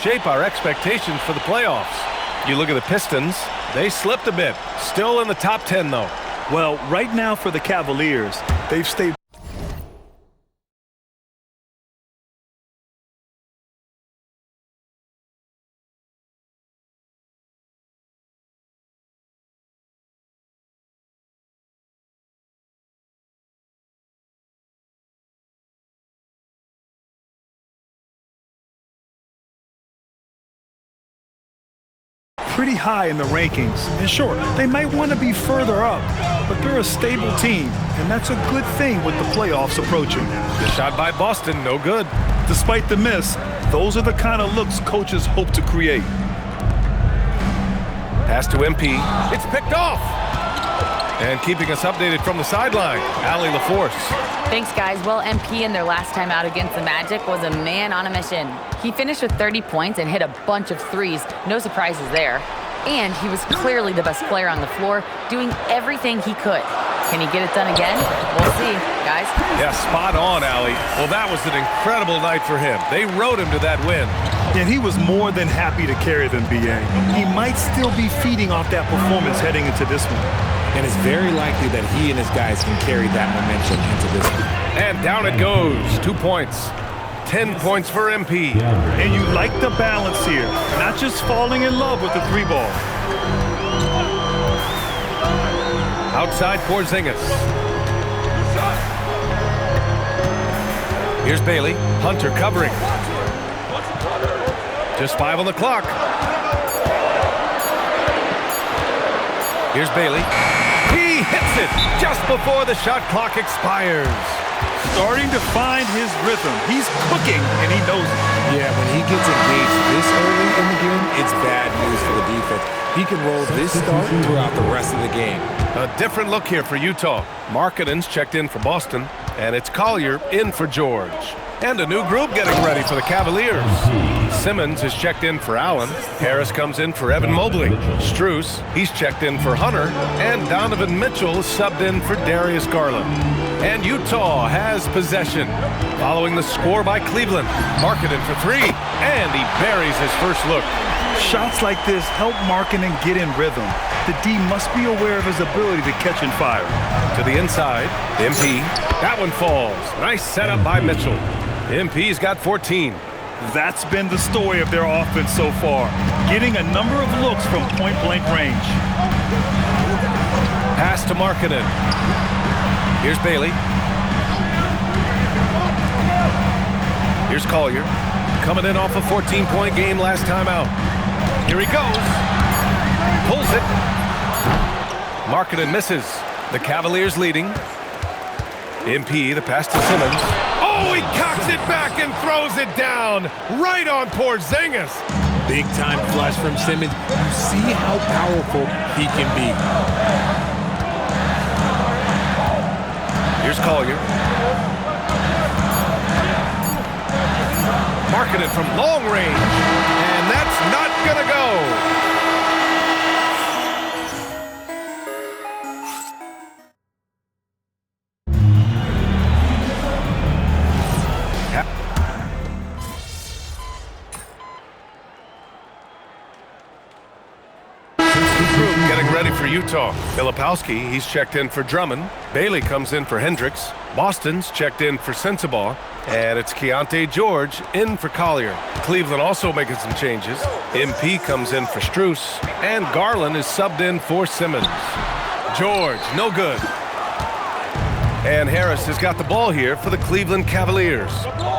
shape our expectations for the playoffs. You look at the Pistons, they slipped a bit. Still in the top 10, though. Well, right now for the Cavaliers, they've stayed pretty high in the rankings. And sure, they might want to be further up, but they're a stable team, and that's a good thing with the playoffs approaching. The shot by Boston, no good. Despite the miss, those are the kind of looks coaches hope to create. Pass to MP. It's picked off. And keeping us updated from the sideline, Allie LaForce. Thanks, guys. Well, MP in their last time out against the Magic was a man on a mission. He finished with 30 points and hit a bunch of threes. No surprises there. And he was clearly the best player on the floor, doing everything he could. Can he get it done again? We'll see, guys. Yeah, spot on, Allie. Well, that was an incredible night for him. They rode him to that win. And he was more than happy to carry them, B.A. He might still be feeding off that performance heading into this one. And it's very likely that he and his guys can carry that momentum into this one. And down it goes. 2 points. 10 points for MP. And you like the balance here, not just falling in love with the three ball. Outside Porzingis. Here's Bailey. Hunter covering. Just 5 on the clock. Here's Bailey. He hits it just before the shot clock expires. Starting to find his rhythm. He's cooking, and he knows it. Yeah, when he gets engaged this early in the game, it's bad news for the defense. He can roll this start throughout the rest of the game. A different look here for Utah. Markkanen's checked in for Boston, and it's Collier in for George. And a new group getting ready for the Cavaliers. Simmons is checked in for Allen. Harris comes in for Evan Mobley. Strus, he's checked in for Hunter. And Donovan Mitchell subbed in for Darius Garland. And Utah has possession. Following the score by Cleveland. Markkanen for 3. And he buries his first look. Shots like this help Markkanen get in rhythm. The D must be aware of his ability to catch and fire. To the inside, MP. That one falls. Nice setup by Mitchell. MP's got 14. That's been the story of their offense so far, getting a number of looks from point-blank range. Pass to Markkanen. Here's Bailey. Here's Collier. Coming in off a 14-point game last time out. Here he goes. Pulls it. Markkanen misses. The Cavaliers leading. MP, the pass to Simmons. Oh, he cocks it back and throws it down. Right on Porzingis. Big time flush from Simmons. You see how powerful he can be. Here's Collier. Markkanen from long range. And that's not gonna go. Getting ready for Utah. Filipowski, he's checked in for Drummond. Bailey comes in for Hendricks. Boston's checked in for Sensabaugh. And it's Keontae George in for Collier. Cleveland also making some changes. MP comes in for Strus. And Garland is subbed in for Simmons. George, no good. And Harris has got the ball here for the Cleveland Cavaliers.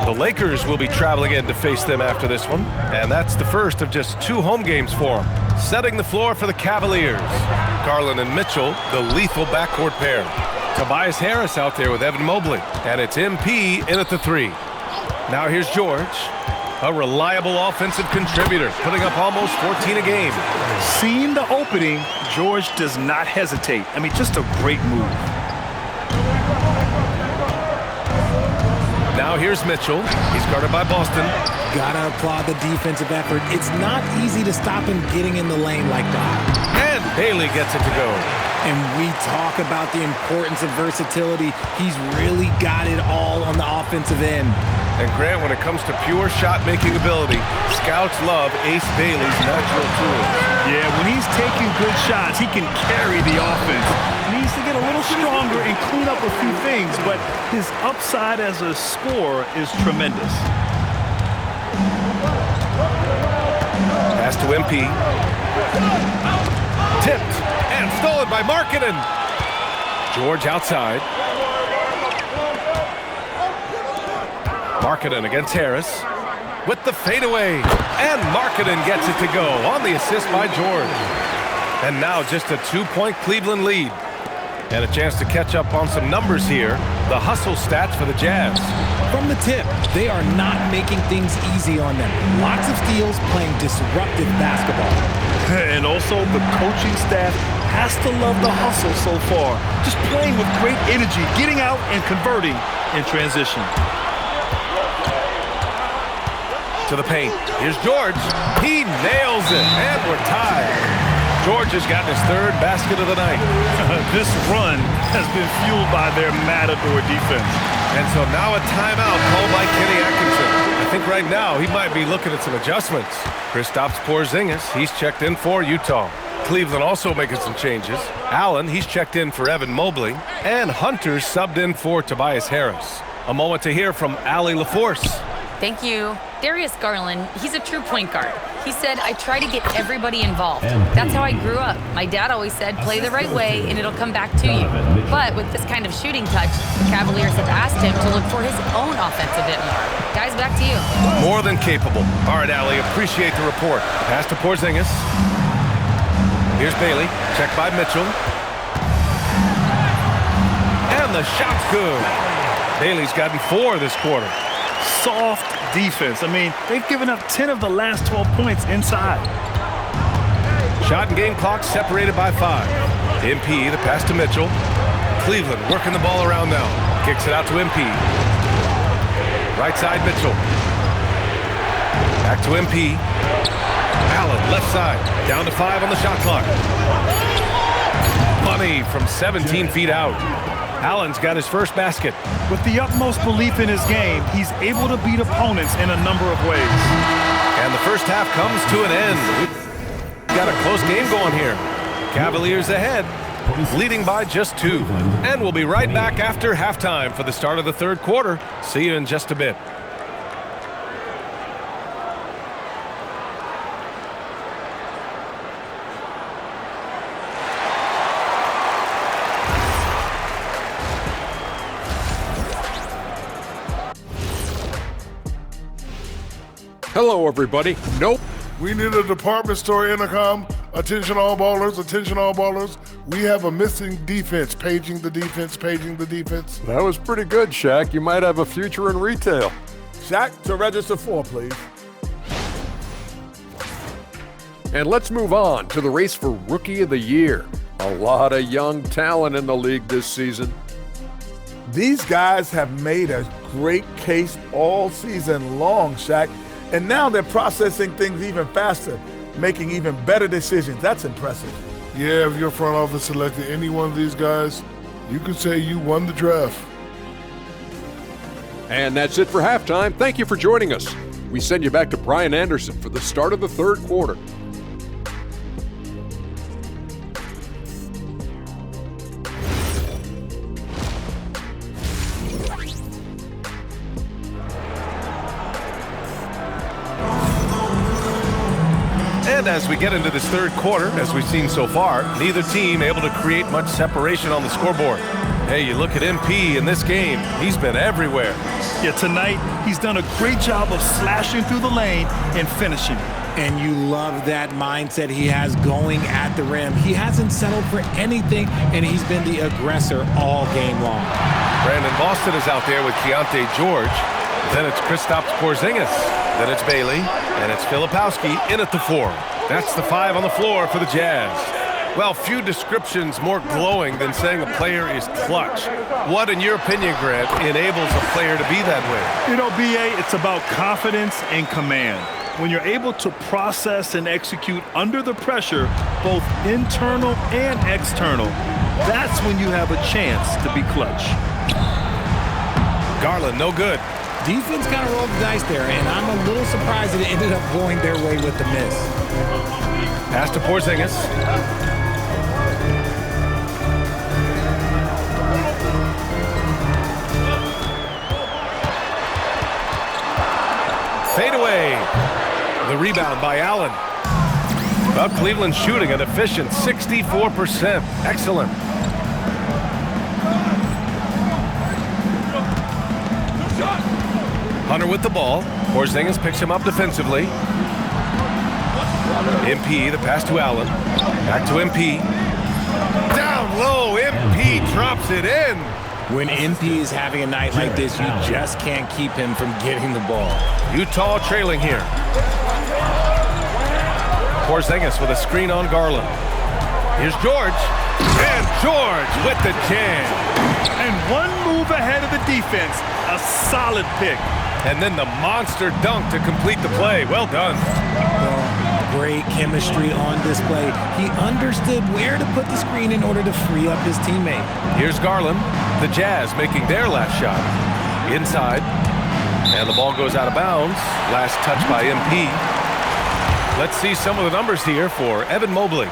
The Lakers will be traveling in to face them after this one. And that's the first of just 2 home games for them. Setting the floor for the Cavaliers. Garland and Mitchell, the lethal backcourt pair. Tobias Harris out there with Evan Mobley. And it's MP in at the 3. Now here's George. A reliable offensive contributor, putting up almost 14 a game. Seeing the opening, George does not hesitate. I mean, just a great move. Now here's Mitchell. He's guarded by Boston. Gotta applaud the defensive effort. It's not easy to stop him getting in the lane like that. And Bailey gets it to go. And we talk about the importance of versatility. He's really got it all on the offensive end. And Grant, when it comes to pure shot-making ability, scouts love Ace Bailey's natural tools. Yeah, when he's taking good shots, he can carry the offense. He needs to get a little stronger and clean up a few things, but his upside as a scorer is tremendous. Pass to MP. Tipped and stolen by Markkanen. George outside. Markkanen against Harris with the fadeaway. And Markkanen gets it to go on the assist by George. And now just a 2-point Cleveland lead. And a chance to catch up on some numbers here. The hustle stats for the Jazz. From the tip, they are not making things easy on them. Lots of steals, playing disruptive basketball. And also the coaching staff has to love the hustle so far. Just playing with great energy, getting out and converting in transition. To the paint. Here's George. He nails it, and we're tied. George has gotten his third basket of the night. This run has been fueled by their Matador defense. And so now a timeout called by Kenny Atkinson. I think right now he might be looking at some adjustments. Kristaps Porzingis, he's checked in for Utah. Cleveland also making some changes. Allen, he's checked in for Evan Mobley. And Hunter's subbed in for Tobias Harris. A moment to hear from Allie LaForce. Thank you. Darius Garland, he's a true point guard. He said, I try to get everybody involved. That's how I grew up. My dad always said, play the right way and it'll come back to you. But with this kind of shooting touch, the Cavaliers have asked him to look for his own offense a bit more. Guys, back to you. More than capable. All right, Allie, appreciate the report. Pass to Porzingis. Here's Bailey, checked by Mitchell. And the shot's good. Bailey's gotten 4 this quarter. Soft defense. I mean, they've given up 10 of the last 12 points inside. Shot and game clock separated by 5. MP, the pass to Mitchell. Cleveland working the ball around now. Kicks it out to MP. Right side, Mitchell. Back to MP. Allen, left side. Down to 5 on the shot clock. Money from 17 feet out. Allen's got his first basket. With the utmost belief in his game, he's able to beat opponents in a number of ways. And the first half comes to an end. We've got a close game going here. Cavaliers ahead, leading by just 2. And we'll be right back after halftime for the start of the third quarter. See you in just a bit. Hello, everybody. Nope. We need a department store intercom. Attention all ballers, attention all ballers. We have a missing defense. Paging the defense, paging the defense. That was pretty good, Shaq. You might have a future in retail. Shaq, to register 4, please. And let's move on to the race for Rookie of the Year. A lot of young talent in the league this season. These guys have made a great case all season long, Shaq. And now they're processing things even faster, making even better decisions. That's impressive. Yeah, if your front office selected any one of these guys, you could say you won the draft. And that's it for halftime. Thank you for joining us. We send you back to Brian Anderson for the start of the third quarter. And as we get into this third quarter, as we've seen so far, neither team able to create much separation on the scoreboard. Hey, you look at MP in this game, he's been everywhere. Yeah, tonight, he's done a great job of slashing through the lane and finishing. And you love that mindset he has going at the rim. He hasn't settled for anything, and he's been the aggressor all game long. Brandon Boston is out there with Keontae George. Then it's Kristaps Porzingis. Then it's Bailey. And it's Filipowski in at the 4. That's the 5 on the floor for the Jazz. Well, few descriptions more glowing than saying a player is clutch. What, in your opinion, Grant, enables a player to be that way? You know, B.A., it's about confidence and command. When you're able to process and execute under the pressure, both internal and external, that's when you have a chance to be clutch. Garland, no good. Defense kind of rolled the dice there, and I'm a little surprised that it ended up going their way with the miss. Pass to Porzingis. Fade away. The rebound by Allen. Well, Cleveland shooting an efficient 64%. Excellent. Hunter with the ball. Porzingis picks him up defensively. MP, the pass to Allen. Back to MP. Down low, MP drops it in. When MP is having a night like this, you just can't keep him from getting the ball. Utah trailing here. Porzingis with a screen on Garland. Here's George. And George with the jam. And one move ahead of the defense. A solid pick. And then the monster dunk to complete the play. Well done. Great chemistry on display. He understood where to put the screen in order to free up his teammate. Here's Garland. The Jazz making their last shot. Inside. And the ball goes out of bounds. Last touch by MP. Let's see some of the numbers here for Evan Mobley.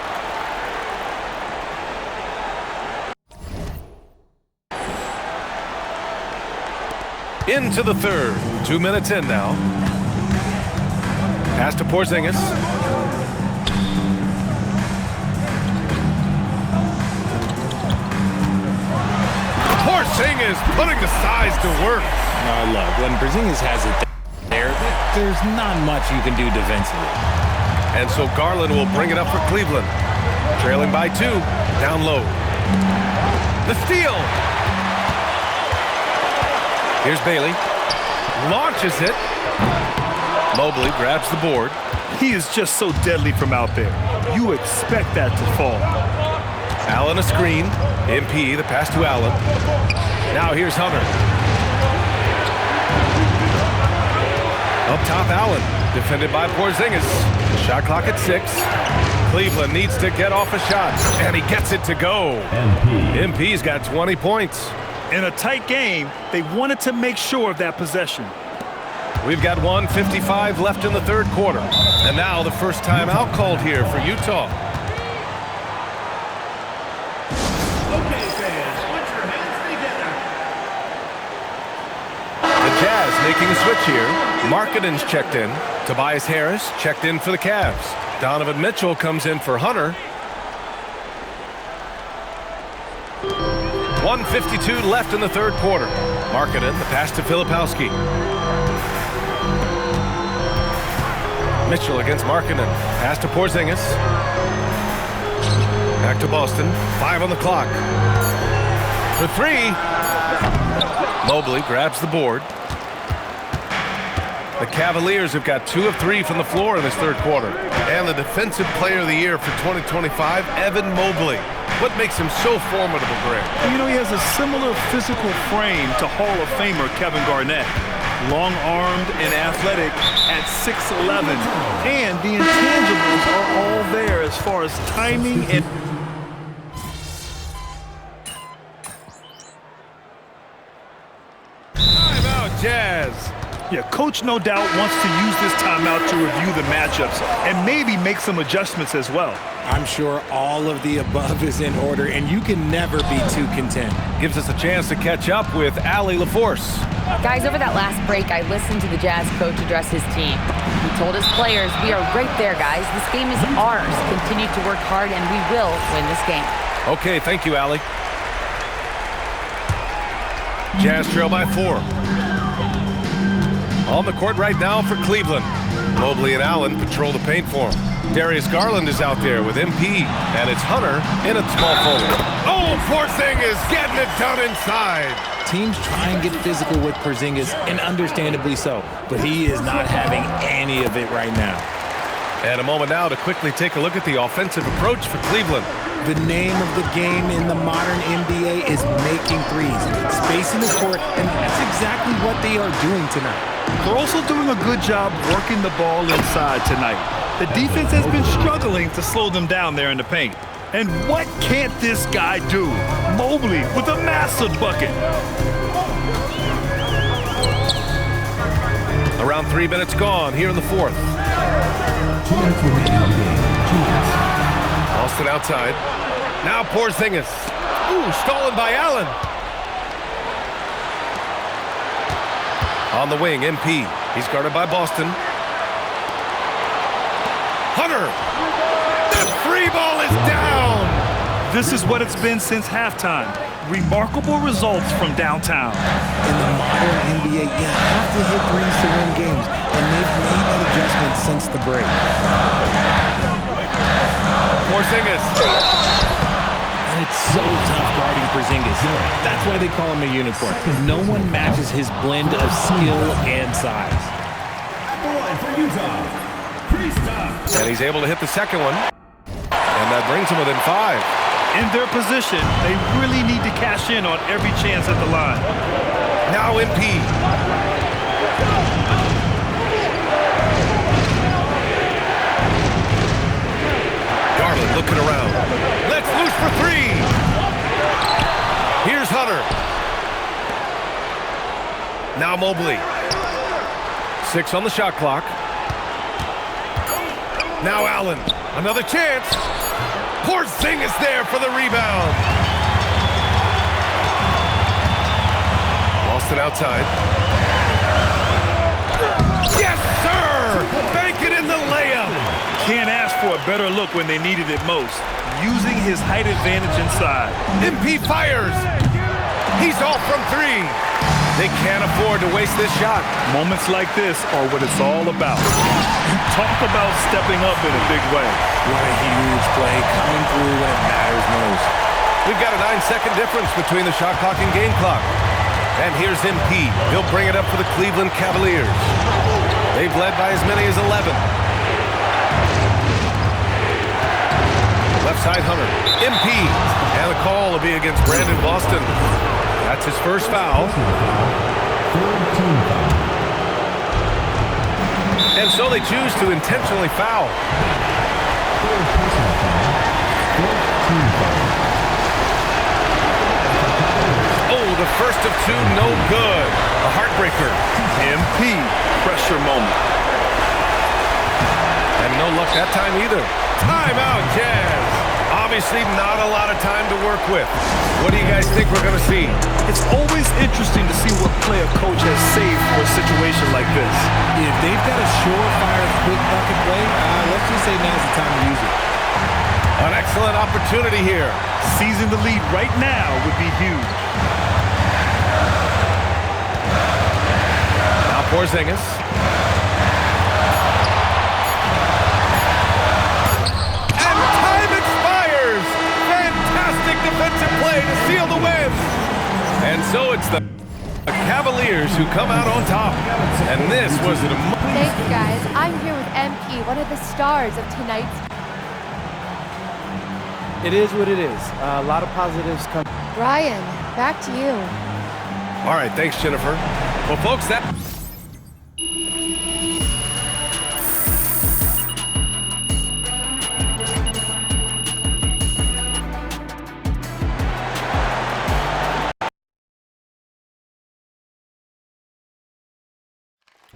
Into the third. 2 minutes in now. Pass to Porzingis. Porzingis putting the size to work. Look, when Porzingis has it there, there's not much you can do defensively. And so Garland will bring it up for Cleveland. Trailing by 2. Down low. The steal. Here's Bailey. Launches it. Mobley grabs the board. He is just so deadly from out there. You expect that to fall. Allen a screen. MP, the pass to Allen. Now here's Hunter. Up top, Allen. Defended by Porzingis. Shot clock at 6. Cleveland needs to get off a shot. And he gets it to go. MP's got 20 points. In a tight game, they wanted to make sure of that possession. We've got 1:55 left in the third quarter. And now the first timeout called here for Utah. Okay, fans, put your hands together. The Jazz making a switch here. Markkanen's checked in. Tobias Harris checked in for the Cavs. Donovan Mitchell comes in for Hunter. 1:52 left in the third quarter. Markkanen, the pass to Filipowski. Mitchell against Markkanen. Pass to Porzingis. Back to Boston. 5 on the clock. For 3. Mobley grabs the board. The Cavaliers have got 2 of 3 from the floor in this third quarter. And the Defensive Player of the Year for 2025, Evan Mobley. What makes him so formidable, Greg? You know, he has a similar physical frame to Hall of Famer Kevin Garnett. Long-armed and athletic at 6'11". And the intangibles are all there as far as timing and... Timeout, Jazz. Yeah, Coach no doubt wants to use this timeout to review the matchups and maybe make some adjustments as well. I'm sure all of the above is in order, and you can never be too content. Gives us a chance to catch up with Allie LaForce. Guys, over that last break, I listened to the Jazz coach address his team. He told his players, we are right there, guys. This game is ours. Continue to work hard, and we will win this game. Okay, thank you, Allie. Jazz trail by 4. On the court right now for Cleveland. Mobley and Allen patrol the paint for him. Darius Garland is out there with MP, and it's Hunter in a small forward. Oh, Porzingis getting it done inside. Teams try and get physical with Porzingis, and understandably so, but he is not having any of it right now. And a moment now to quickly take a look at the offensive approach for Cleveland. The name of the game in the modern NBA is making threes, spacing the court, and that's exactly what they are doing tonight. They're also doing a good job working the ball inside tonight. The defense has been struggling to slow them down there in the paint. And what can't this guy do? Mobley with a massive bucket. Around 3 minutes gone here in the fourth. 2 minutes remaining in the game. 2 minutes. Boston outside. Now Porzingis. Ooh, stolen by Allen. On the wing, MP. He's guarded by Boston. Hunter. The free ball is down. This is what it's been since halftime. Remarkable results from downtown. In the modern NBA, you have to hit threes to win games, and they've made that adjustment since the break. Porzingis. And it's so tough guarding Porzingis. That's why they call him a unicorn. No one matches his blend of skill and size. The line for Utah. Kristaps. And he's able to hit the second one. And that brings him within 5. In their position, they really need to cash in on every chance at the line. Now MP. Garland looking around. Let's loose for 3. Here's Hunter. Now Mobley. 6 on the shot clock. Now Allen. Another chance. Porzingis there for the rebound. Boston outside. Yes, sir! Bank it in the layup. Can't ask for a better look when they needed it most. Using his height advantage inside. MP fires. He's off from 3. They can't afford to waste this shot. Moments like this are what it's all about. Talk about stepping up in a big way. What a huge play, coming through when it matters most. We've got a 9-second difference between the shot clock and game clock. And here's MP. He'll bring it up for the Cleveland Cavaliers. They've led by as many as 11. Left side Hunter. MP. And the call will be against Brandon Boston. That's his first foul. And so they choose to intentionally foul. Oh, the first of 2, no good. A heartbreaker. MP, pressure moment. And no luck that time either. Timeout, Jazz. Obviously not a lot of time to work with. What do you guys think we're going to see? It's always interesting to see what play a coach has saved for a situation like this. If they've got a surefire, quick bucket play, let's just say now's the time to use it. An excellent opportunity here. Seizing the lead right now would be huge. Now Porzingis. And time expires. Fantastic defensive play to seal the win. And so it's the Cavaliers who come out on top. And this was an Thank you, guys. I'm here with MP, one of the stars of tonight's. It is what it is. A lot of positives come. Ryan, back to you. All right, thanks, Jennifer. Well, folks, that...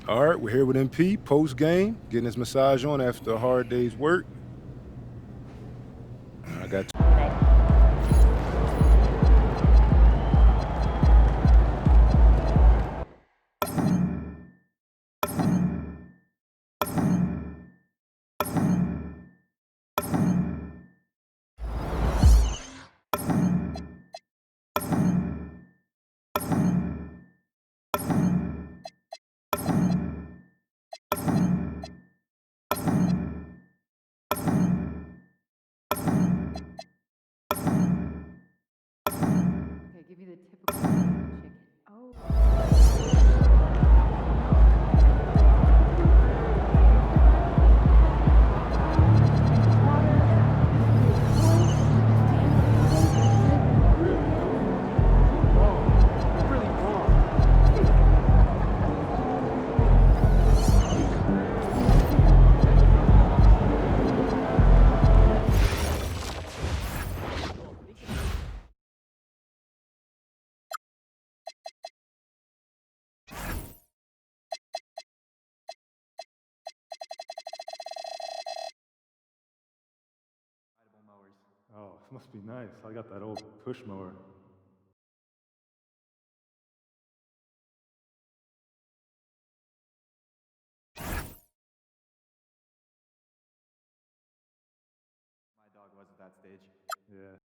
All right, we're here with MP post-game, getting his massage on after a hard day's work. I got Oh, this must be nice. I got that old push mower. My dog was at that stage. Yeah.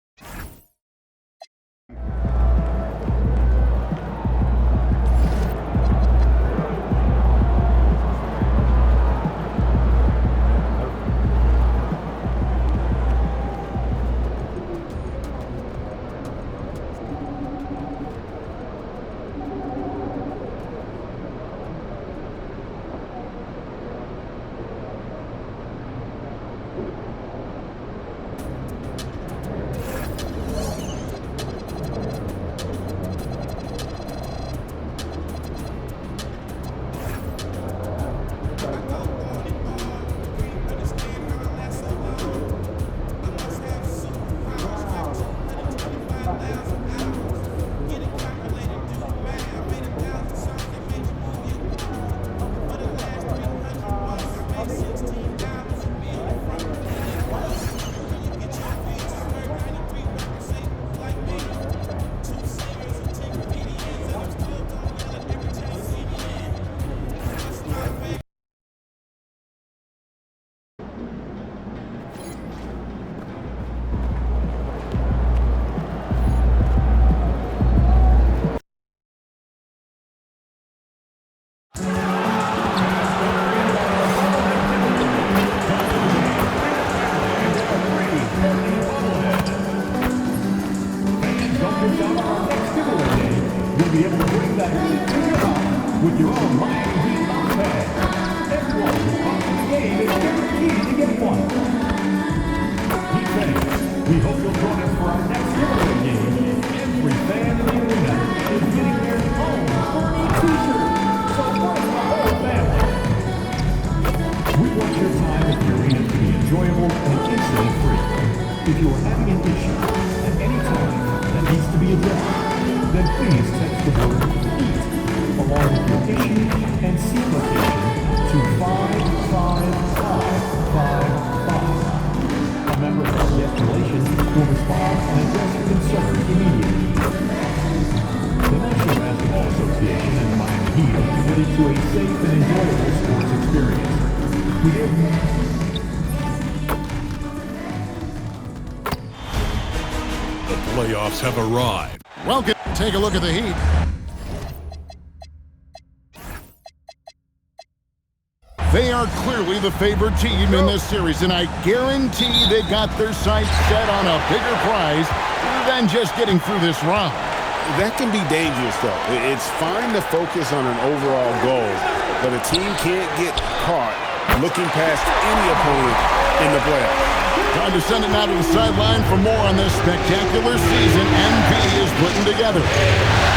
You'll be able to bring that heat to your house with your own Miami Heat bounce pad. Everyone who comes to the game is guaranteed to get one. Heat fans, we hope you'll join us for our next giveaway game. Every fan in the arena is getting their own free t-shirt. So join the whole family. We want your time at the arena to be enjoyable and incident-free. If you are having an issue at any time that needs to be addressed, then please text the word EAT along with your issue and seat location to 55555. A member of our guest relations will respond and address your concern immediately. The National Basketball Association and the Miami Heat are committed to a safe and enjoyable sports experience. We The playoffs have arrived. Welcome. Take a look at the Heat. They are clearly the favored team in this series, and I guarantee they got their sights set on a bigger prize than just getting through this round. That can be dangerous, though. It's fine to focus on an overall goal, but a team can't get caught looking past any opponent in the playoffs. Time to send it now to the sideline for more on this spectacular season MP is putting together.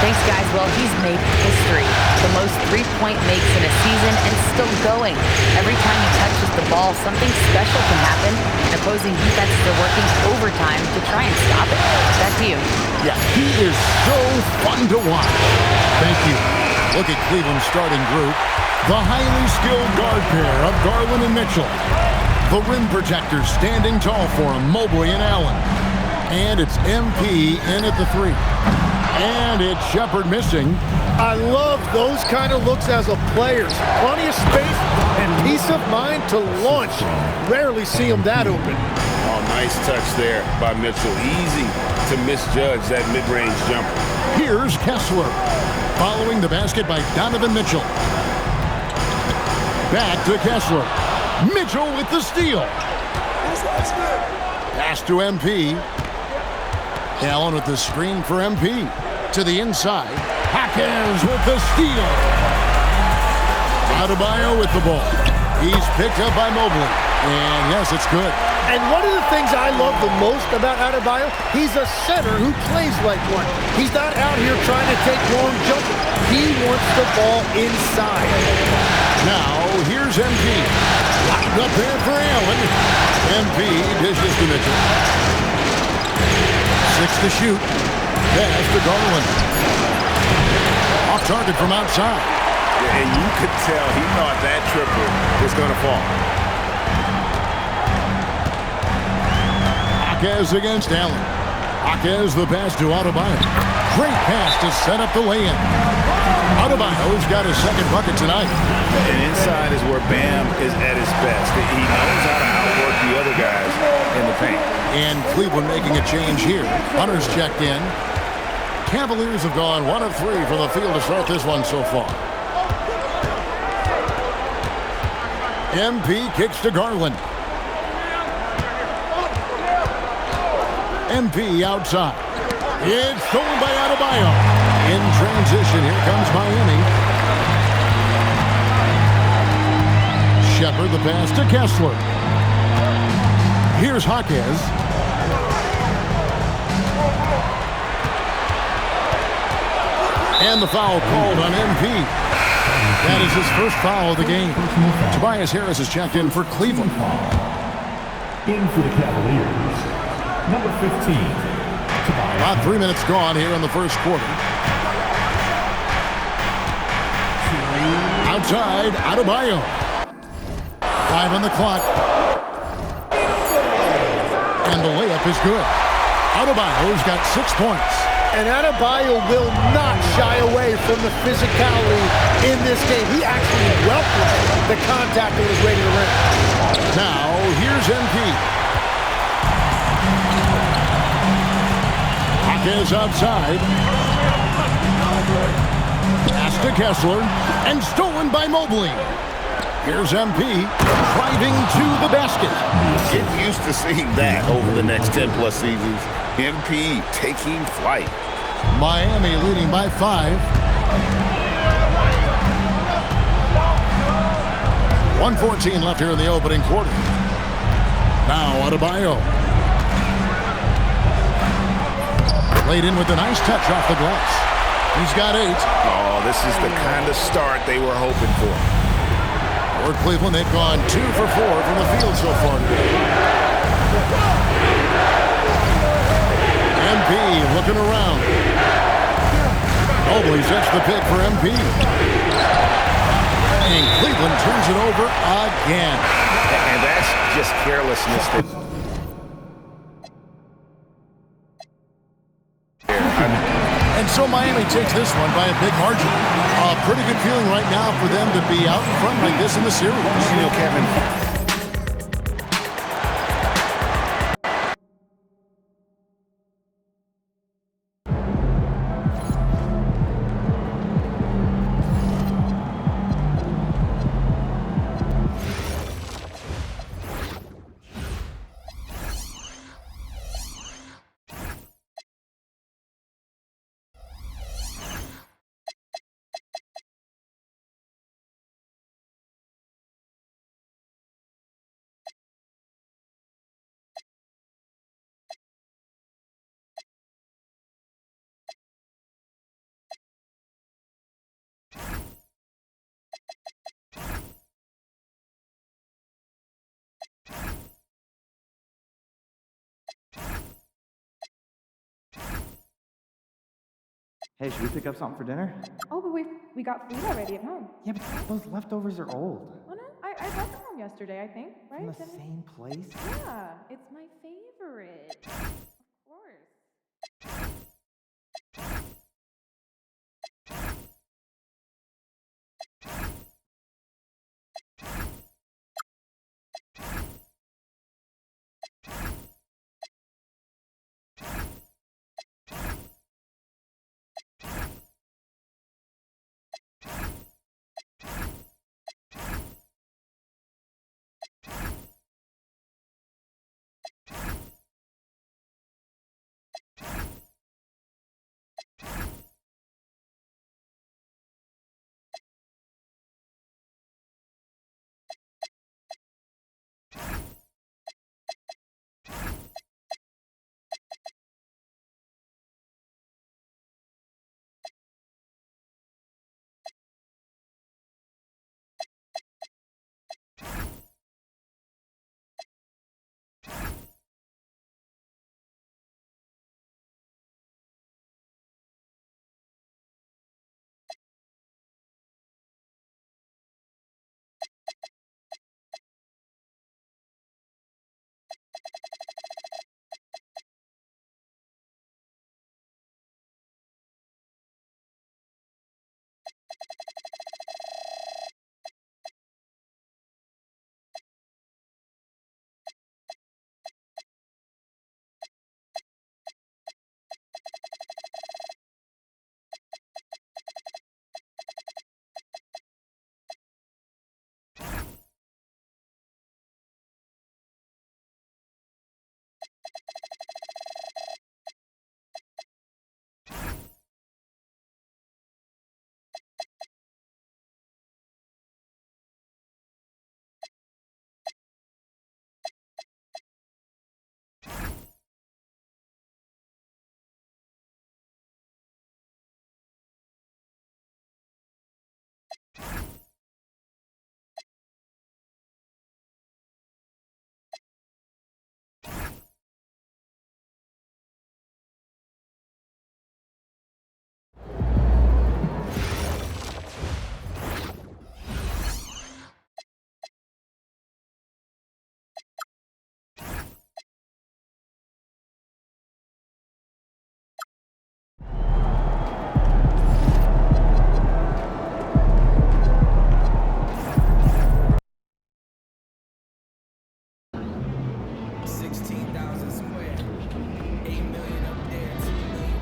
Thanks, guys. Well, he's made history. The most three-point makes in a season and still going. Every time he touches the ball, something special can happen, and opposing defenses are working overtime to try and stop it. Back to you. Yeah, he is so fun to watch. Thank you. Look at Cleveland's starting group. The highly skilled guard pair of Garland and Mitchell. The rim protectors standing tall for him, Mobley and Allen. And it's MP in at the three. And it's Shepherd missing. I love those kind of looks as a player. Plenty of space and peace of mind to launch. Rarely see him that open. Oh, nice touch there by Mitchell. Easy to misjudge that mid-range jumper. Here's Kessler. Following the basket by Donovan Mitchell. Back to Kessler. Mitchell with the steal. Pass to MP. Allen with the screen for MP. To the inside. Hawkins with the steal. Adebayo with the ball. He's picked up by Mobley. And yes, it's good. And one of the things I love the most about Adebayo, he's a center who plays like one. He's not out here trying to take long jumpers. He wants the ball inside. Now, here's MP. Locked up there for Allen. MP dishes to Mitchell. 6 to shoot. Pass to Garland. Off target from outside. Yeah, and you could tell he thought that triple was going to fall. Jaquez against Allen. Jaquez the pass to Adebayo. Great pass to set up the lay-in. Adebayo's got his second bucket tonight. And inside is where Bam is at his best. He knows how to outwork the other guys in the paint. And Cleveland making a change here. Hunter's checked in. Cavaliers have gone 1 of 3 from the field to start this one so far. MP kicks to Garland. MP outside. It's stolen by Adebayo. In transition, here comes Miami. Shepard the pass to Kessler. Here's Jaquez. And the foul called on MP. That is his first foul of the game. Tobias Harris is checked in for Cleveland. In for the Cavaliers, number 15. About 3 minutes gone here in the first quarter. Outside, Adebayo. 5 on the clock. And the layup is good. Adebayo's got 6 points. And Adebayo will not shy away from the physicality in this game. He actually welcomes the contact that was ready to rim. Now, here's MP. Jaquez outside. Pass to Kessler. And stolen by Mobley. Here's MP driving to the basket. Get used to seeing that over the next 10-plus seasons. MP taking flight. Miami leading by 5. 1:14 left here in the opening quarter. Now Adebayo. Played in with a nice touch off the glass. He's got 8. Oh, this is the kind of start they were hoping for. For Cleveland, they've gone 2 for 4 from the field so far today. MP looking around. Mobley sets the pick for MP. And Cleveland turns it over again. And that's just carelessness. And so Miami takes this one by a big margin. A pretty good feeling right now for them to be out in front like this in the series. You know, Kevin, Hey, should we pick up something for dinner? Oh, but we got food already at home. Yeah, but those leftovers are old. Oh no, I brought them home yesterday, I think, right? From the same place? Yeah, it's my favorite. Of course. 16,000 square, 8 million up there, 2 million.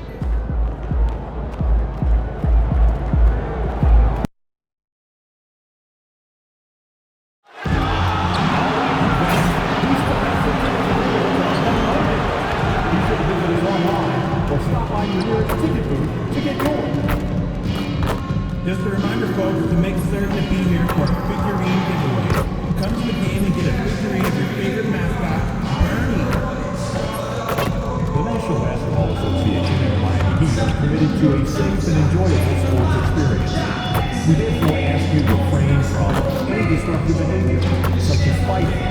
Just a reminder, folks, to make certain to be here for a figurine giveaway. Come to the game and get a figurine of your favorite mascot, Bernie. The National Basketball Association and Miami Heat are committed to a safe and enjoyable sports experience. We therefore ask you to refrain from any disruptive behavior, such as fighting,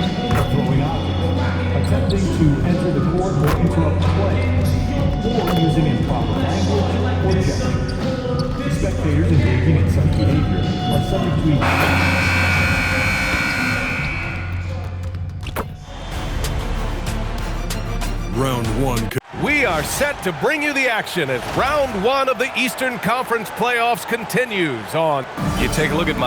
throwing objects, attempting to enter the court or interrupt play, or using improper language or gestures. Spectators engaging in such behavior are subject to Round one. We are set to bring you the action as round one of the Eastern Conference playoffs continues on. You take a look at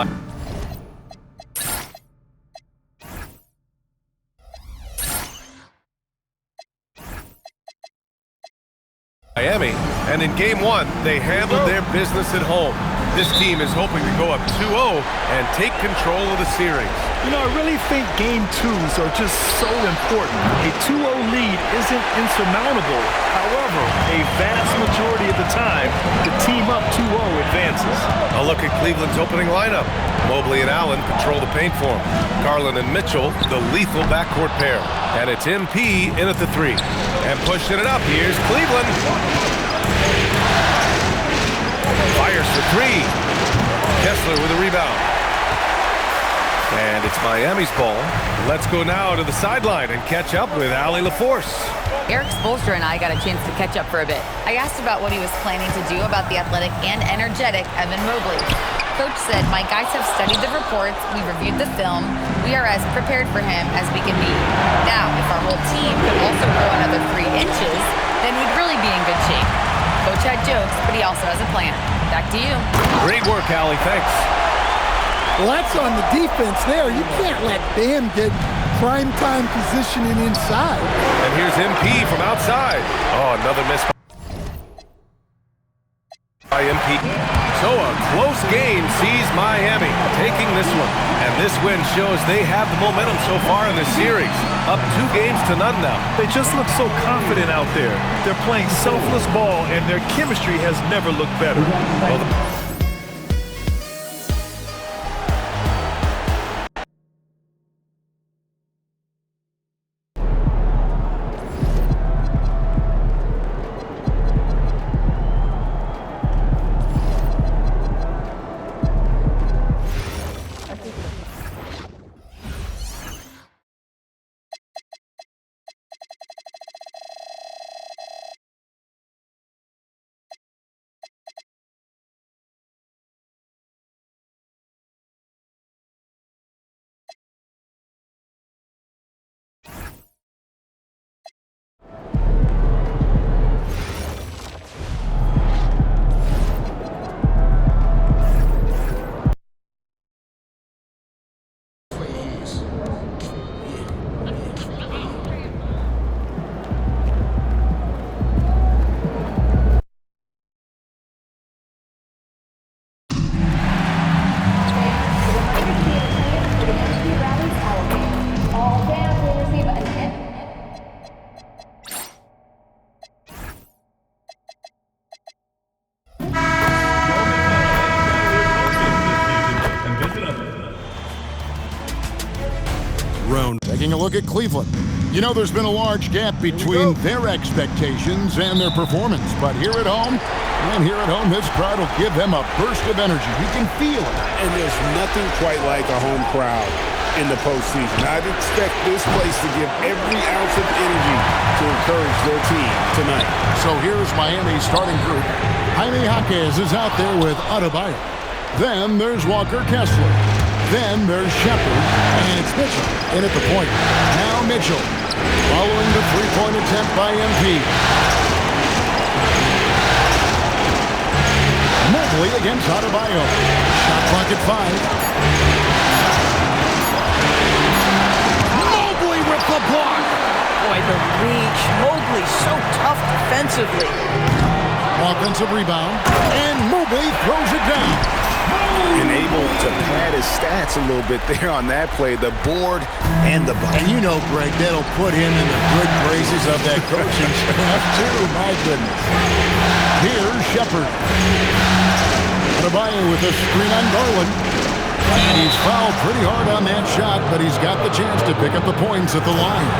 Miami, and in game one, they handled their business at home. This team is hoping to go up 2-0 and take control of the series. You know, I really think game twos are just so important. A 2-0 lead isn't insurmountable. However, a vast majority of the time, the team up 2-0 advances. A look at Cleveland's opening lineup. Mobley and Allen control the paint for him. Garland and Mitchell, the lethal backcourt pair. And it's MP in at the three. And pushing it up, here's Cleveland. Fires for three. Kessler with a rebound. And it's Miami's ball. Let's go now to the sideline and catch up with Allie LaForce. Eric Spoelstra and I got a chance to catch up for a bit. I asked about what he was planning to do about the athletic and energetic Evan Mobley. Coach said, "My guys have studied the reports, we reviewed the film, we are as prepared for him as we can be. Now, if our whole team could also grow another 3 inches, then we'd really be in good shape." Coach had jokes, but he also has a plan. Back to you. Great work, Allie. Thanks. Well, that's on the defense there. You can't let Bam get primetime positioning inside. And here's MP from outside. Oh, another miss by MP. So a close game sees Miami taking this one. And this win shows they have the momentum so far in this series. Up 2-0 now. They just look so confident out there. They're playing selfless ball, and their chemistry has never looked better. Taking a look at Cleveland. You know, there's been a large gap between their expectations and their performance. But here at home, this crowd will give them a burst of energy. You can feel it. And there's nothing quite like a home crowd in the postseason. I'd expect this place to give every ounce of energy to encourage their team tonight. So here's Miami's starting group. Jaime Jaquez is out there with Adebayo. Then there's Walker Kessler. Then there's Shepard, and it's Mitchell in at the point. Now Mitchell, following the three-point attempt by MP. Mobley against Adebayo. Shot clock at 5. Mobley with the block. defensively. Offensive rebound, and Mobley throws it down. And able to pad his stats a little bit there on that play, the board and the bucket. And you know, Greg, that'll put him in the good graces of that coaching staff, too. My goodness. Here's Shepard. Adebayo with a screen on Garland. And he's fouled pretty hard on that shot, but he's got the chance to pick up the points at the line.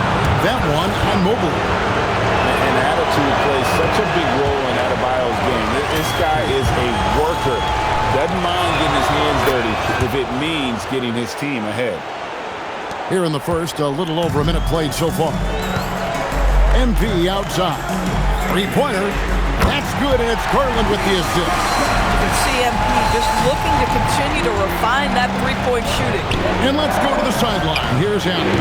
That one on Mobley. And attitude plays such a big role in Adebayo's game. This guy is a worker. Doesn't mind getting his hands dirty if it means getting his team ahead. Here in the first, a little over a minute played so far. MP outside. Three-pointer. That's good, and it's Garland with the assist. You can see MP just looking to continue to refine that three-point shooting. And let's go to the sideline. Here's Allen.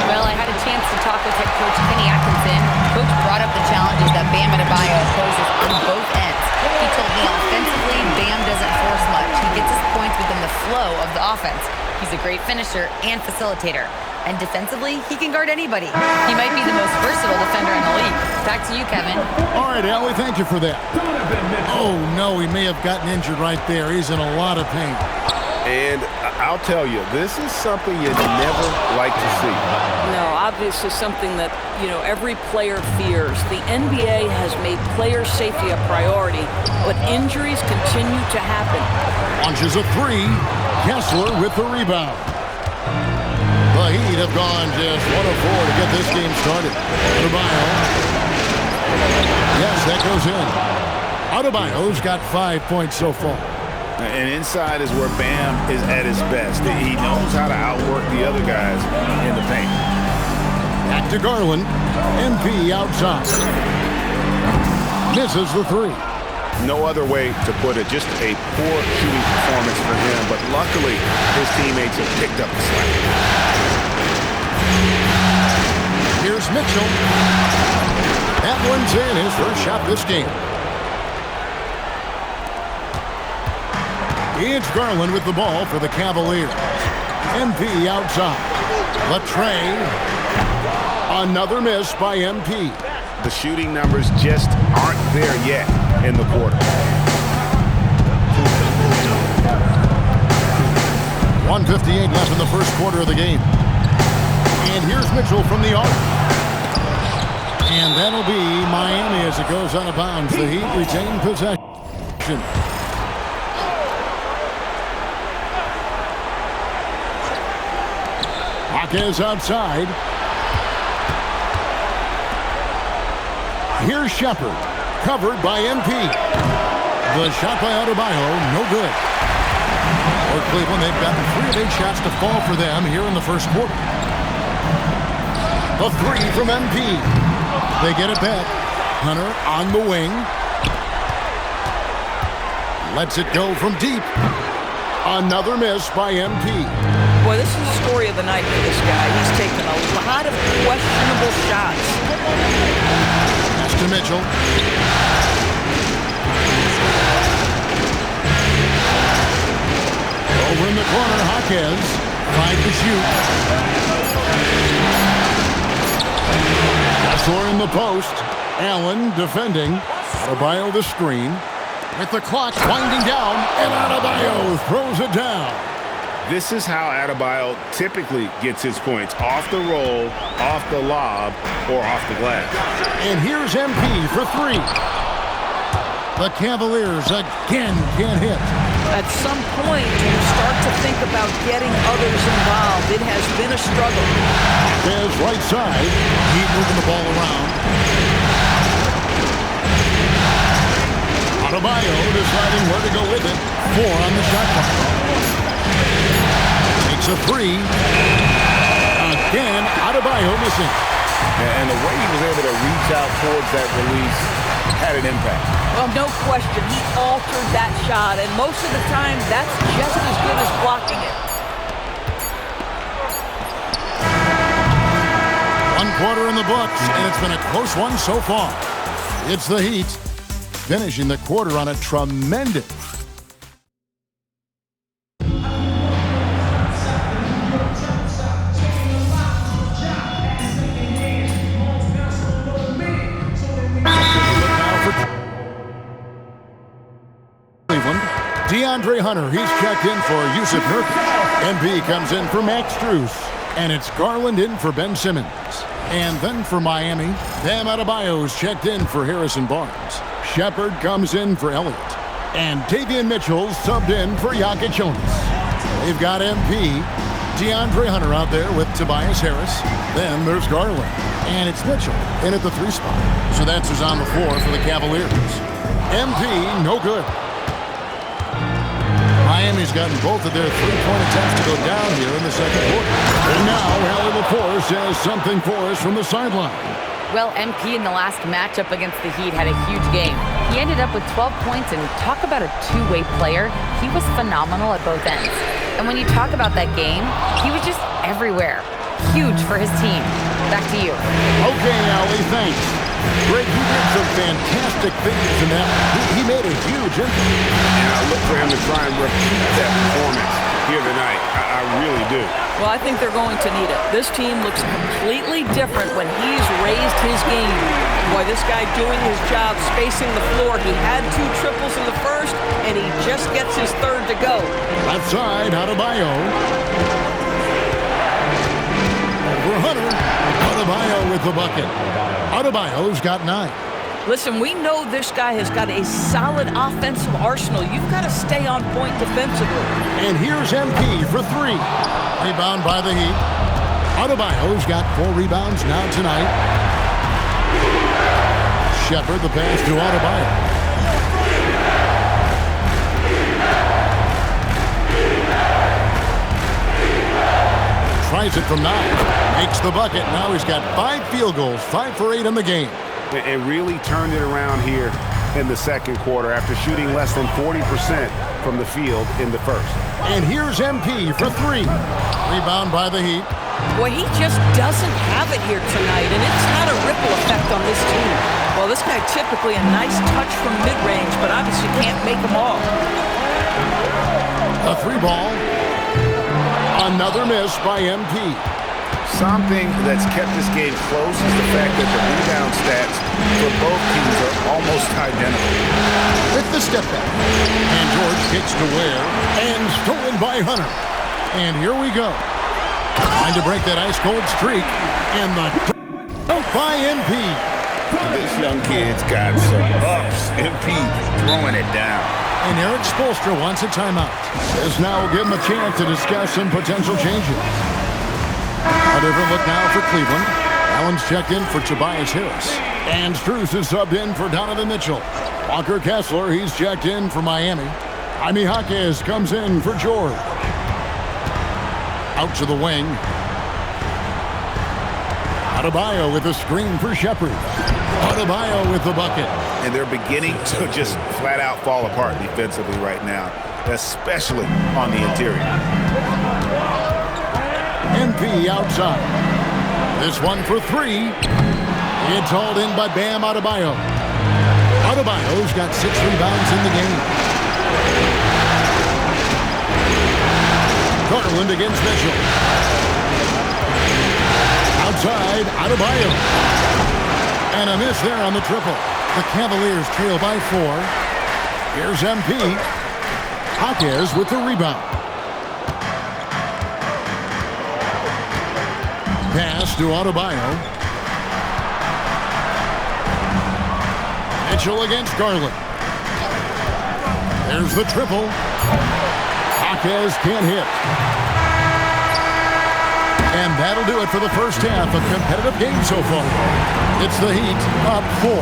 Well, I had a chance to talk with head coach Kenny Atkinson. Coach brought up the challenges that Bam Adebayo poses on both ends. He told me offensively, Bam doesn't force much. He gets his points within the flow of the offense. He's a great finisher and facilitator. And defensively, he can guard anybody. He might be the most versatile defender in the league. Back to you, Kevin. All right, Allie, thank you for that. Oh, no, he may have gotten injured right there. He's in a lot of pain. And I'll tell you, this is something you never like to see. No, obviously something that, every player fears. The NBA has made player safety a priority, but injuries continue to happen. Launches a three. Kessler with the rebound. The Heat have gone just 1 of 4 to get this game started. Adebayo. Yes, that goes in. Adebayo's got 5 points so far. And inside is where Bam is at his best. He knows how to outwork the other guys in the paint. Back to Garland. MP outside. Misses the three. No other way to put it. Just a poor shooting performance for him. But luckily, his teammates have picked up the slack. Here's Mitchell. That one's in, his first shot this game. It's Garland with the ball for the Cavaliers. MP outside. Latrey. Another miss by MP. The shooting numbers just aren't there yet in the quarter. 1:58 left in the first quarter of the game. And here's Mitchell from the arc. And that'll be Miami as it goes out of bounds. The Heat retain possession. Jaquez outside. Here's Shepard, covered by MP. The shot by Adebayo, no good. For Cleveland, they've gotten 3 of 8 shots to fall for them here in the first quarter. The three from MP. They get it back. Hunter on the wing. Lets it go from deep. Another miss by MP. Boy, this is the story of the night for this guy. He's taken a lot of questionable shots. Pass to Mitchell. Over in the corner, Jaquez. 5 to shoot. Kessler in the post. Allen defending. Adebayo the screen. With the clock winding down, and Adebayo throws it down. This is how Adebayo typically gets his points. Off the roll, off the lob, or off the glass. And here's MP for 3. The Cavaliers again can't hit. At some point, you start to think about getting others involved. It has been a struggle. There's right side. Heat moving the ball around. Adebayo deciding where to go with it. 4 on the shot clock. Takes a 3. Again, Adebayo missing. And the way he was able to reach out towards that release had an impact. Well, no question. He altered that shot, and most of the time, that's just as good as blocking it. 1 quarter in the books, and it's been a close one so far. It's the Heat finishing the quarter on a tremendous. DeAndre Hunter, he's checked in for Yusuf Nurkic. MP comes in for Max Strus. And it's Garland in for Ben Simmons. And then for Miami, Bam Adebayo's checked in for Harrison Barnes. Shepard comes in for Elliott. And Davion Mitchell's subbed in for Jokic Jonas. They've got MP, DeAndre Hunter out there with Tobias Harris. Then there's Garland. And it's Mitchell in at the 3 spot. So that's who's on the floor for the Cavaliers. MP, no good. Miami's gotten both of their three-point attempts to go down here in the second quarter. And now, Allie LaForce has something for us from the sideline. Well, MP in the last matchup against the Heat had a huge game. He ended up with 12 points, and talk about a two-way player. He was phenomenal at both ends. And when you talk about that game, he was just everywhere. Huge for his team. Back to you. Okay, Allie, thanks. Greg, he did some fantastic things in that. He made a huge impact. And I look for him to try and repeat that performance here tonight. I really do. Well, I think they're going to need it. This team looks completely different when he's raised his game. Boy, this guy doing his job, spacing the floor. He had 2 triples in the first, and he just gets his third to go. Left side, Adebayo. Over Hunter. Adebayo with the bucket. Adebayo's got 9. Listen, we know this guy has got a solid offensive arsenal. You've got to stay on point defensively. And here's MP for 3. Rebound by the Heat. Adebayo's got 4 rebounds now tonight. Shepard, the pass to Adebayo. Tries it from 9. Makes the bucket. Now he's got 5 field goals, 5 for 8 in the game. And really turned it around here in the second quarter after shooting less than 40% from the field in the first. And here's MP for 3. Rebound by the Heat. Boy, he just doesn't have it here tonight, and it's had a ripple effect on this team. Well, this guy typically a nice touch from mid-range, but obviously can't make them all. A 3 ball. Another miss by MP. Something that's kept this game close is the fact that the rebound stats for both teams are almost identical. With the step back. And George gets to Ware. And stolen by Hunter. And here we go. Trying to break that ice-cold streak. And the dunk by MP. This young kid's got some ups. MP throwing it down. And Eric Spoelstra wants a timeout. This now will give him a chance to discuss some potential changes. A different look now for Cleveland. Allen's checked in for Tobias Harris. And Strus is subbed in for Donovan Mitchell. Walker Kessler, he's checked in for Miami. Jaime Jaquez comes in for George. Out to the wing. Adebayo with a screen for Shepard. Adebayo with the bucket. And they're beginning to just flat out fall apart defensively right now, especially on the interior. MP outside. This one for 3. It's hauled in by Bam Adebayo. Adebayo's got 6 rebounds in the game. Garland against Mitchell. Outside, Adebayo. And a miss there on the triple. The Cavaliers trail by 4. Here's MP. Jaquez with the rebound. Pass to Adebayo. Mitchell against Garland. There's the triple. Jaquez can't hit. And that'll do it for the first half. A competitive game so far. It's the Heat up 4.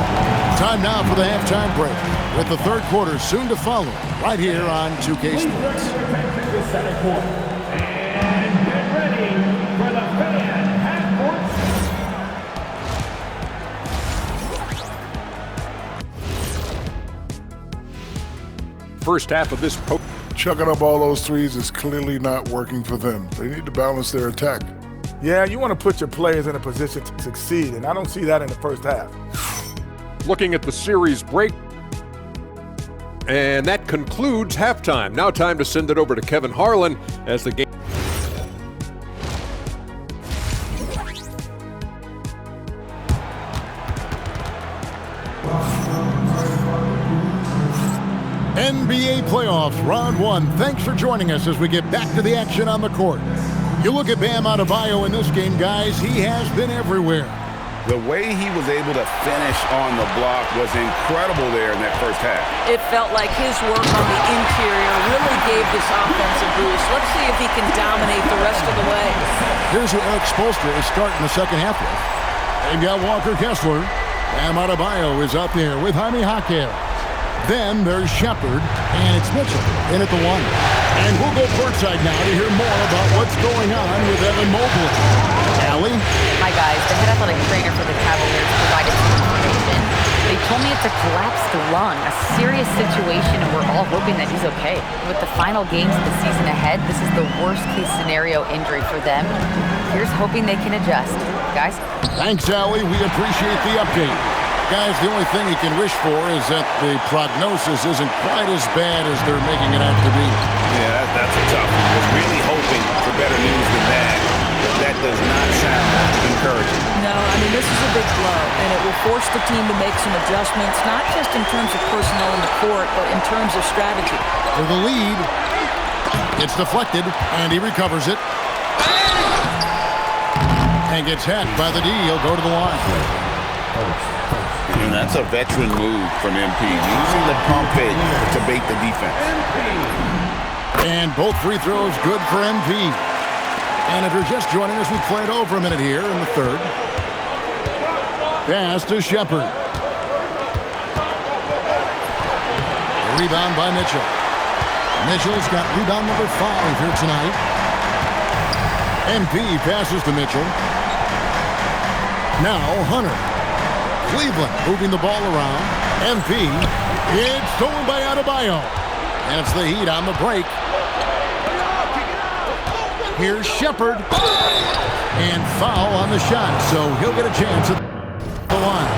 Time now for the halftime break, with the third quarter soon to follow, right here on 2K Sports. And get ready for the fan half-court. First half of this chucking up all those threes is clearly not working for them. They need to balance their attack. Yeah, you want to put your players in a position to succeed, and I don't see that in the first half. Looking at the series break. And that concludes halftime. Now time to send it over to Kevin Harlan as the game. NBA playoffs, round one. Thanks for joining us as we get back to the action on the court. You look at Bam Adebayo in this game, guys, he has been everywhere. The way he was able to finish on the block was incredible there in that first half. It felt like his work on the interior really gave this offense a boost. Let's see if he can dominate the rest of the way. Here's who Eric Spoelstra is starting the second half with. They've got Walker Kessler. Bam Adebayo is up there with Jaime Jaquez. Then there's Shepherd, and it's Mitchell in at the one. And we'll go courtside now to hear more about what's going on with Evan Mobley. Allie? Hi, guys. The head athletic trainer for the Cavaliers provided some information. They told me it's a collapsed lung, a serious situation, and we're all hoping that he's okay. With the final games of the season ahead, this is the worst-case scenario injury for them. Here's hoping they can adjust. Guys? Thanks, Allie. We appreciate the update. Guys, the only thing you can wish for is that the prognosis isn't quite as bad as they're making it out to be. Yeah, that's a tough one. I was really hoping for better news than that. But that does not sound encouraging. No, I mean, this is a big blow, and it will force the team to make some adjustments, not just in terms of personnel in the court, but in terms of strategy. For the lead, it's deflected, and he recovers it. And gets hacked by the D. He'll go to the line. And that's a veteran move from MP, using the pump fake to bait the defense. And both free throws good for MP. And if you're just joining us, we played over a minute here in the third. Pass to Shepherd. Rebound by Mitchell. Mitchell's got rebound number 5 here tonight. MP passes to Mitchell. Now Hunter. Cleveland moving the ball around. MP. It's stolen by Adebayo. And it's the Heat on the break. Here's Shepherd. And foul on the shot. So he'll get a chance at the line.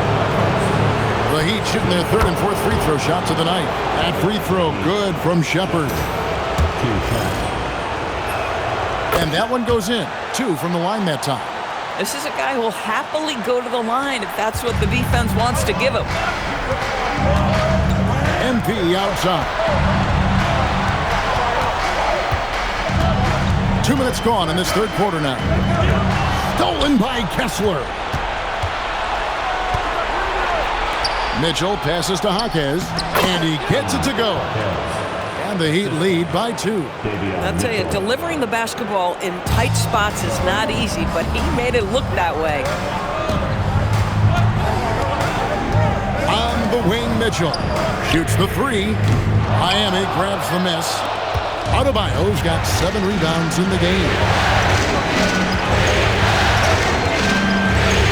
The Heat shooting their third and fourth free throw shots of the night. That free throw good from Shepherd. And that one goes in. 2 from the line that time. This is a guy who will happily go to the line if that's what the defense wants to give him. MP outside. 2 minutes gone in this third quarter now. Stolen by Kessler. Mitchell passes to Jaquez, and he gets it to go. And the Heat lead by 2. I'll tell you, delivering the basketball in tight spots is not easy, but he made it look that way. On the wing, Mitchell shoots the 3. Miami grabs the miss. Adebayo's got 7 rebounds in the game.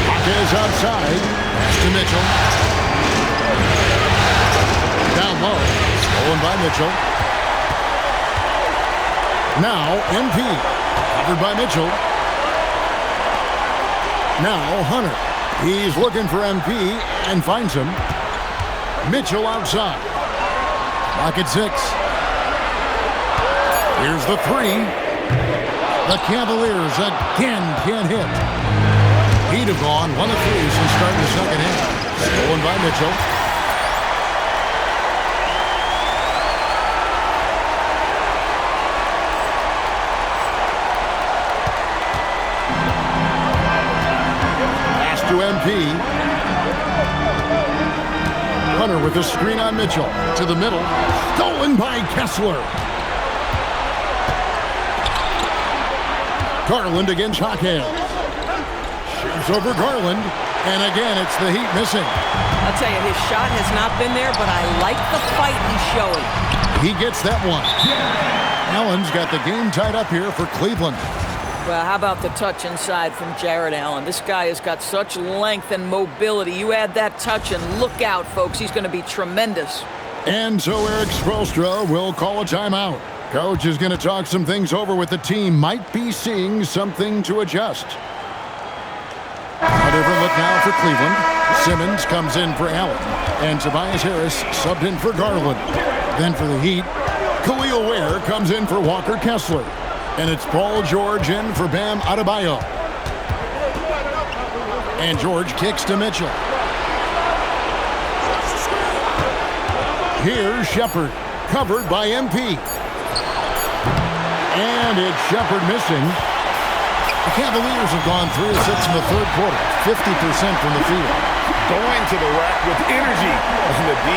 Jaquez outside. Pass to Mitchell. Down low. Stolen by Mitchell. Now MP. Covered by Mitchell. Now Hunter. He's looking for MP and finds him. Mitchell outside. Lock at 6. Here's the 3. The Cavaliers again can't hit. He'd have gone 1 of 3 since starting the second half. Stolen by Mitchell. Pass to MP. Hunter with a screen on Mitchell. To the middle. Stolen by Kessler. Garland against Jaquez. Shoots over Garland. And again, it's the Heat missing. I'll tell you, his shot has not been there, but I like the fight he's showing. He gets that one. Allen's got the game tied up here for Cleveland. Well, how about the touch inside from Jared Allen? This guy has got such length and mobility. You add that touch and look out, folks. He's going to be tremendous. And so Eric Spoelstra will call a timeout. Coach is going to talk some things over with the team. Might be seeing something to adjust. A different look now for Cleveland. Simmons comes in for Allen. And Tobias Harris subbed in for Garland. Then for the Heat, Khalil Ware comes in for Walker Kessler. And it's Paul George in for Bam Adebayo. And George kicks to Mitchell. Here's Shepherd. Covered by MP. And it's Shepard missing. The Cavaliers have gone 3 of 6 in the third quarter, 50% from the field. Going to the rack with energy, and the D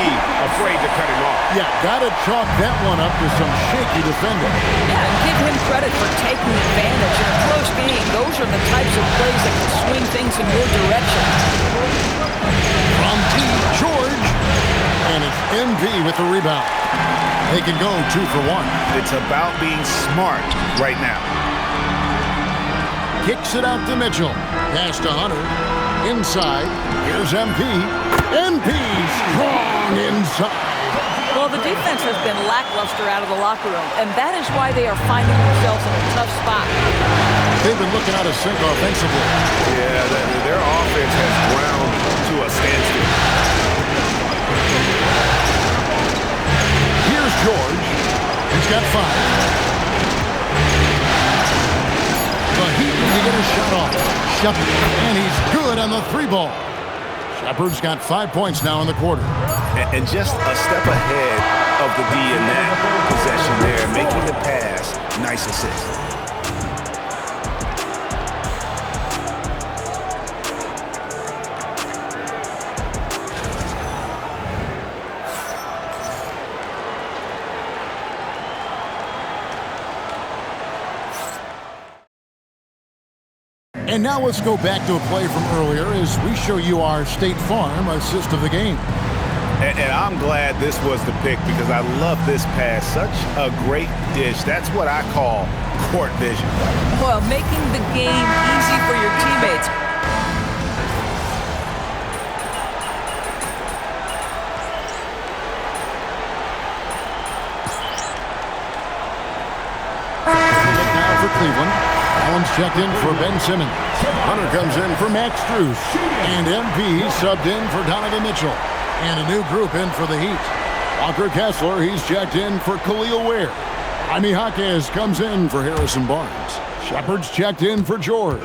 afraid to cut him off. Yeah, got to chalk that one up to some shaky defending. Yeah, and give him credit for taking advantage in a close game. Those are the types of plays that can swing things in your direction. From T. George, and it's MV with the rebound. They can go 2 for 1. It's about being smart right now. Kicks it out to Mitchell. Pass to Hunter. Inside. Here's MP. MP strong inside. Well, the defense has been lackluster out of the locker room, and that is why they are finding themselves in a tough spot. They've been looking out of sync offensively. Yeah, their offense has ground to a standstill. Here's George. He's got 5. The Heat need to get a shot off. Shepard, and he's good on the 3-ball. Shepard's got 5 points now in the quarter. And just a step ahead of the D in that possession there, making the pass. Nice assist. And now let's go back to a play from earlier as we show you our State Farm assist of the game. And I'm glad this was the pick because I love this pass. Such a great dish. That's what I call court vision. Well, making the game easy for your teammates. Now for Cleveland. Allen's checked in for Ben Simmons. Hunter comes in for Max Strus. And MP subbed in for Donovan Mitchell. And a new group in for the Heat. Walker Kessler, he's checked in for Khalil Ware. Jaime Jaquez comes in for Harrison Barnes. Shepard's checked in for George.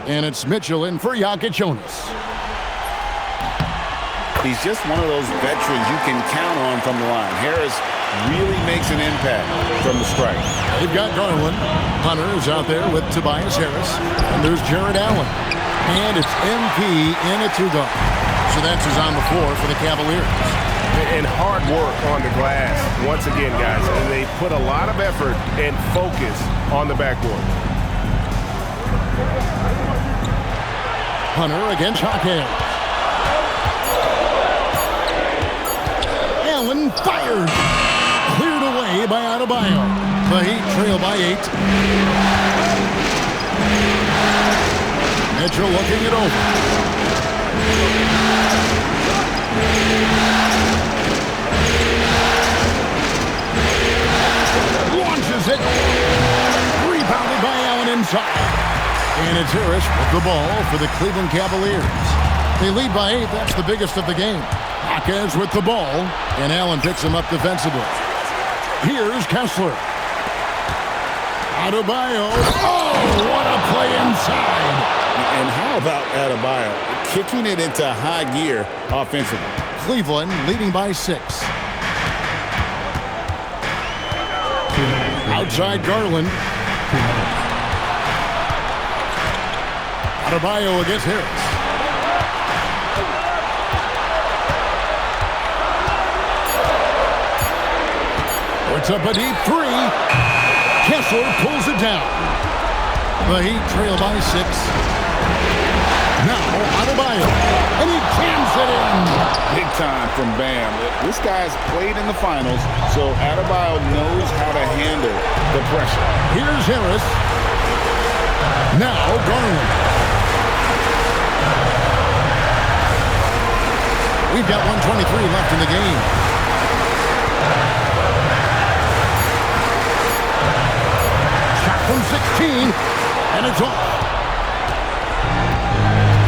And it's Mitchell in for Jokic Jonas. He's just one of those veterans you can count on from the line. Harris really makes an impact from the strike. They've got Garland. Hunter is out there with Tobias Harris. And there's Jared Allen. And it's MP in a 2-guard. So that's who's on the floor for the Cavaliers. And hard work on the glass, once again, guys. And they put a lot of effort and focus on the backboard. Hunter against Jaquez. Allen fired. Cleared away by Adebayo. The Heat trail by 8. Mitchell looking it over. Launches it. Rebounded by Allen inside. And it's Harris with the ball for the Cleveland Cavaliers. They lead by 8. That's the biggest of the game. Jaquez with the ball. And Allen picks him up defensively. Here's Kessler. Adebayo. Oh, what a play inside. And how about Adebayo kicking it into high gear offensively? Cleveland leading by 6. Outside Garland. Adebayo against Harris. Puts up a deep 3. Kessler pulls it down. The Heat trail by 6. Now Adebayo, and he jams it in. Big time from Bam. This guy's played in the finals, so Adebayo knows how to handle the pressure. Here's Harris. Now Garland. We've got 1:23 left in the game. Shot from 16, and it's off.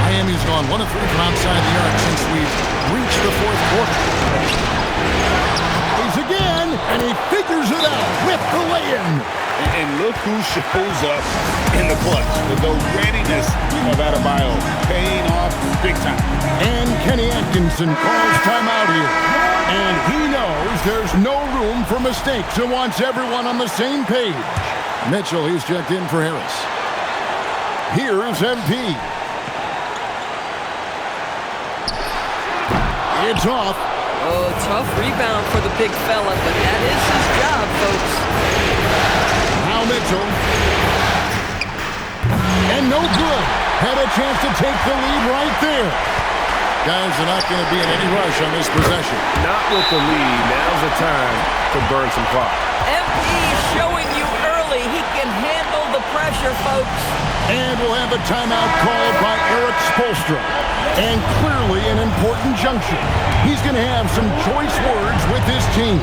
Miami's gone 1 of 3 from outside the arc since we've reached the 4th quarter. He's again, and he figures it out with the lay-in. And look who shows up in the clutch. The readiness of Adebayo paying off big time. And Kenny Atkinson calls timeout here. And he knows there's no room for mistakes and wants everyone on the same page. Mitchell, he's checked in for Harris. Here's MP. It's off. Oh, tough rebound for the big fella, but that is his job, folks. Now Mitchell. And no good. Had a chance to take the lead right there. Guys are not going to be in any rush on this possession. Not with the lead. Now's the time to burn some clock. MP showing you early he can handle the pressure, folks. And we'll have a timeout called by Eric Spoelstra. And clearly an important junction. He's going to have some choice words with his team.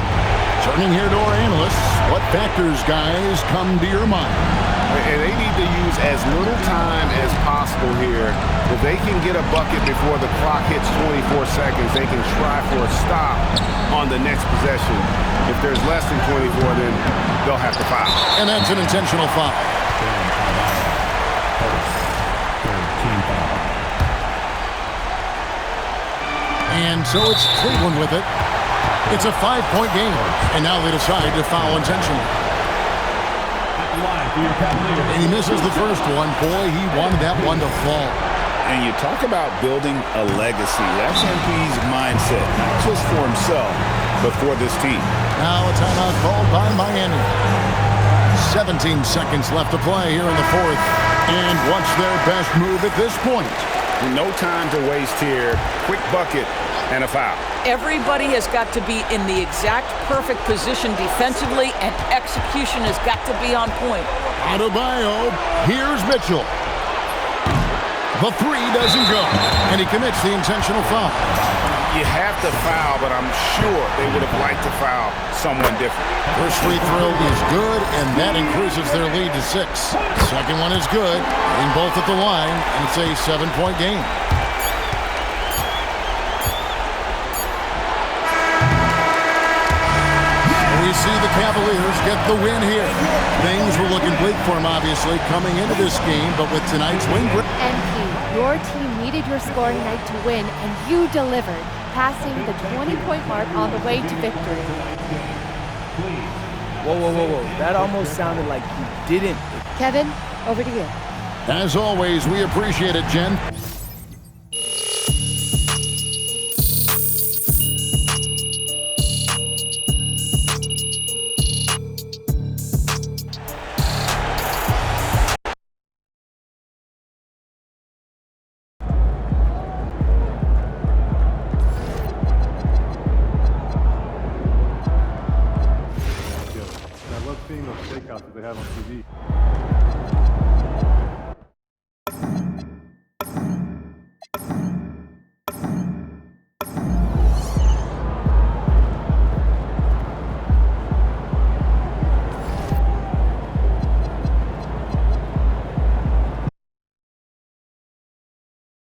Turning here to our analysts, what factors, guys, come to your mind? And they need to use as little time as possible here. If they can get a bucket before the clock hits 24 seconds, they can try for a stop on the next possession. If there's less than 24, then they'll have to foul. And that's an intentional foul. And so it's Cleveland with it. It's a 5-point game. And now they decide to foul intentionally. And he misses the first one. Boy, he wanted that one to fall. And you talk about building a legacy. That's MP's mindset, not just for himself, but for this team. Now a timeout called by Miami. 17 seconds left to play here in the fourth. And what's their best move at this point? No time to waste here. Quick bucket and a foul. Everybody has got to be in the exact perfect position defensively, and execution has got to be on point. Adebayo, here's Mitchell. The three doesn't go, and he commits the intentional foul. You have to foul, but I'm sure they would have liked to foul someone different. First free throw is good, and that increases their lead to 6. Second one is good, getting both at the line, and it's a 7-point game. We see the Cavaliers get the win here. Things were looking bleak for them, obviously, coming into this game, but with tonight's win... MP, your team needed your scoring night to win, and you delivered, passing the 20-point mark on the way to victory. Whoa. That almost sounded like you didn't. Kevin, over to you. As always, we appreciate it, Jen. I love seeing those takeouts that they have on TV.